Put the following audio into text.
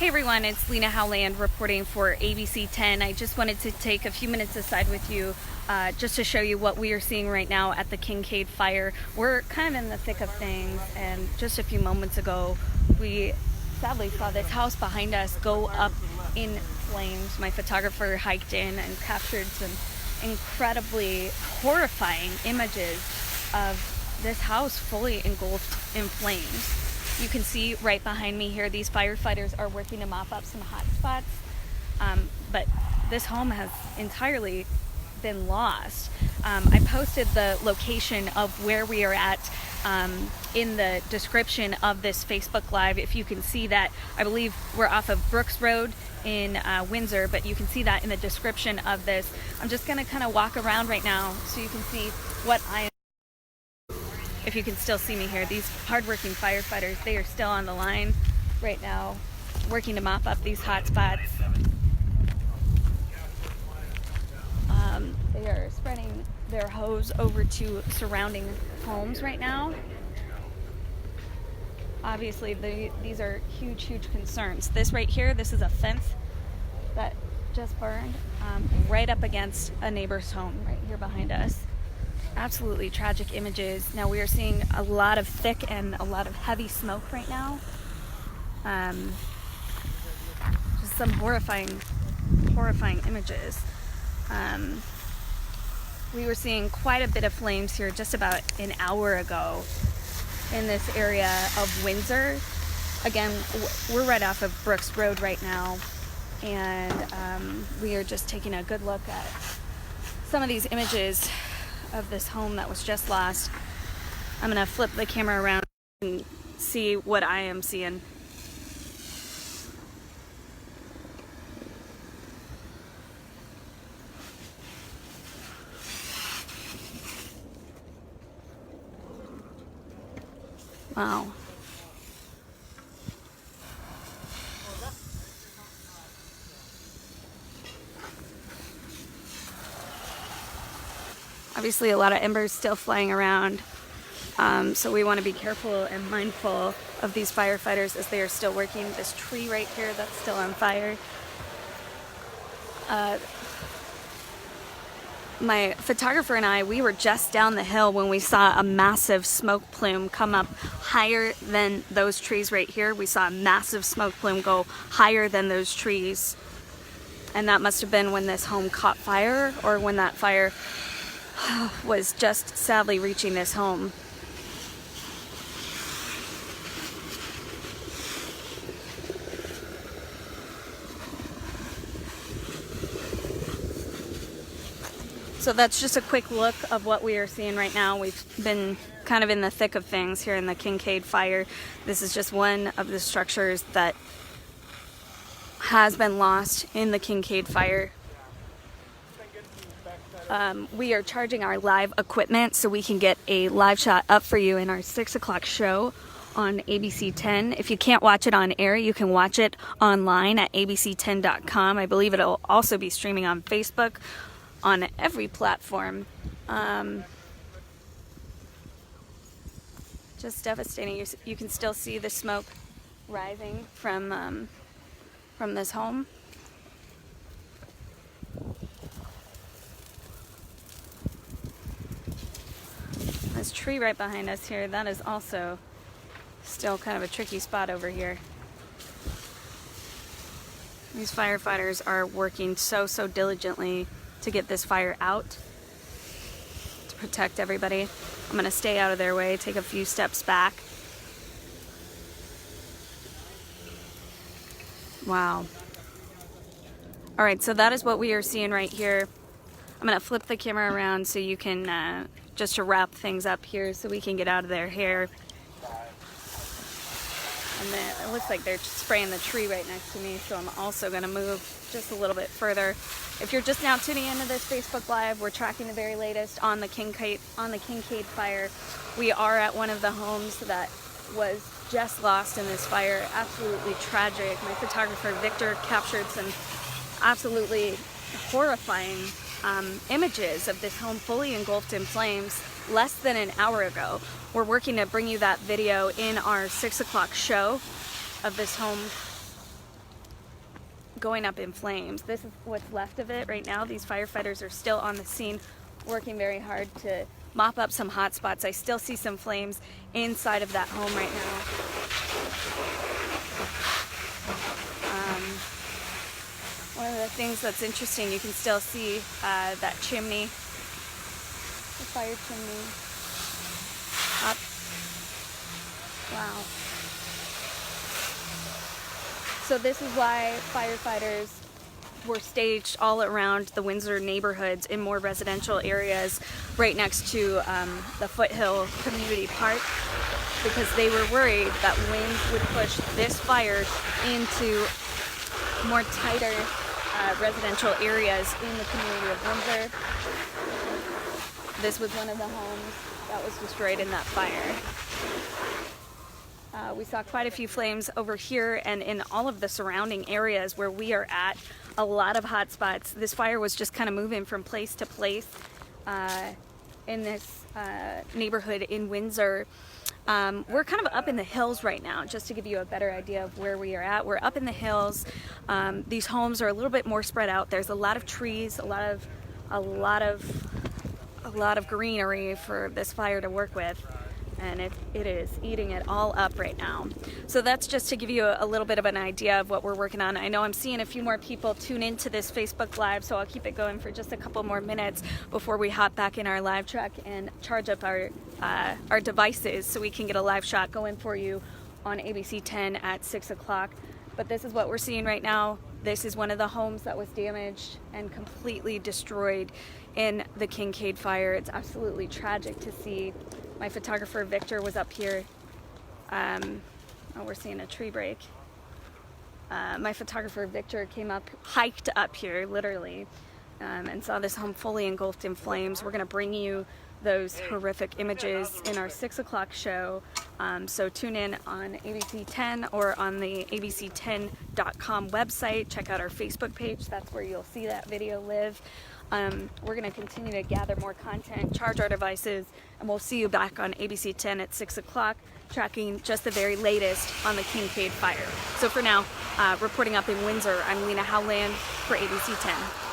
Hey everyone, it's Lena Howland reporting for ABC 10. I just wanted to take a few minutes aside with you just to show you what we are seeing right now at the Kincade Fire. We're kind of in the thick of things, and just a few moments ago we sadly saw this house behind us go up in flames. My photographer hiked in and captured some incredibly horrifying images of this house fully engulfed in flames. You can see right behind me here, these firefighters are working to mop up some hot spots, but this home has entirely been lost. I posted the location of where we are at in the description of this Facebook Live. If you can see that, I believe we're off of Brooks Road in Windsor, but you can see that in the description of this. I'm just going to kind of walk around right now so you can see what I am. If you can still see me here, these hardworking firefighters, they are still on the line right now, working to mop up these hot spots. They are spreading their hose over to surrounding homes right now. Obviously, these are huge, huge concerns. This right here, this is a fence that just burned right up against a neighbor's home right here behind us. Absolutely tragic images. Now we are seeing a lot of thick and a lot of heavy smoke right now. Just some horrifying images. We were seeing quite a bit of flames here just about an hour ago in this area of Windsor. Again, we're right off of Brooks Road right now, and we are just taking a good look at some of these images of this home that was just lost. I'm gonna flip the camera around and see what I am seeing. Wow. Obviously a lot of embers still flying around, so we want to be careful and mindful of these firefighters as they are still working. This tree right here that's still on fire. My photographer and I, we were just down the hill when we saw a massive smoke plume come up higher than those trees right here. We saw a massive smoke plume go higher than those trees, and that must have been when this home caught fire, or when that fire was just sadly reaching this home. So that's just a quick look of what we are seeing right now. We've been kind of in the thick of things here in the Kincade Fire. This is just one of the structures that has been lost in the Kincade Fire. We are charging our live equipment so we can get a live shot up for you in our 6 o'clock show on ABC 10. If you can't watch it on air, you can watch it online at abc10.com. I believe it'll also be streaming on Facebook, on every platform. Just devastating. You can still see the smoke rising from this home. This tree right behind us here, that is also still kind of a tricky spot over here. These firefighters are working so diligently to get this fire out, to protect everybody. I'm gonna stay out of their way, take a few steps back. Wow. All right, so that is what we are seeing right here. I'm gonna flip the camera around so you can, just to wrap things up here so we can get out of their hair. And then it looks like they're spraying the tree right next to me, so I'm also gonna move just a little bit further. If you're just now tuning into this Facebook Live, we're tracking the very latest on the Kincade Fire. We are at one of the homes that was just lost in this fire. Absolutely tragic. My photographer Victor captured some absolutely horrifying images of this home fully engulfed in flames less than an hour ago. We're working to bring you that video in our 6 o'clock show of this home going up in flames. This is what's left of it right now. These firefighters are still on the scene, working very hard to mop up some hot spots. I still see some flames inside of that home right now. One of the things that's interesting, you can still see that chimney, the fire chimney up. Wow. So this is why firefighters were staged all around the Windsor neighborhoods in more residential areas right next to the Foothill Community Park, because they were worried that winds would push this fire into more tighter residential areas in the community of Windsor. This was one of the homes that was destroyed in that fire. We saw quite a few flames over here and in all of the surrounding areas where we are at. A lot of hot spots. This fire was just kind of moving from place to place in this neighborhood in Windsor. We're kind of up in the hills right now, just to give you a better idea of where we are at. We're up in the hills. These homes are a little bit more spread out. There's a lot of trees, a lot of greenery for this fire to work with. And it is eating it all up right now. So that's just to give you a little bit of an idea of what we're working on. I know I'm seeing a few more people tune into this Facebook Live, so I'll keep it going for just a couple more minutes before we hop back in our live truck and charge up our devices so we can get a live shot going for you on ABC 10 at 6 o'clock. But this is what we're seeing right now. This is one of the homes that was damaged and completely destroyed in the Kincade Fire. It's absolutely tragic to see. My photographer Victor was up here. We're seeing a tree break. My photographer Victor came up, hiked up here literally, and saw this home fully engulfed in flames. We're gonna bring you those horrific images in our 6 o'clock show. So tune in on ABC 10 or on the abc10.com website. Check out our Facebook page. That's where you'll see that video live. We're going to continue to gather more content, charge our devices, and we'll see you back on ABC 10 at 6 o'clock, tracking just the very latest on the Kincade Fire. So for now, reporting up in Windsor, I'm Lena Howland for ABC 10.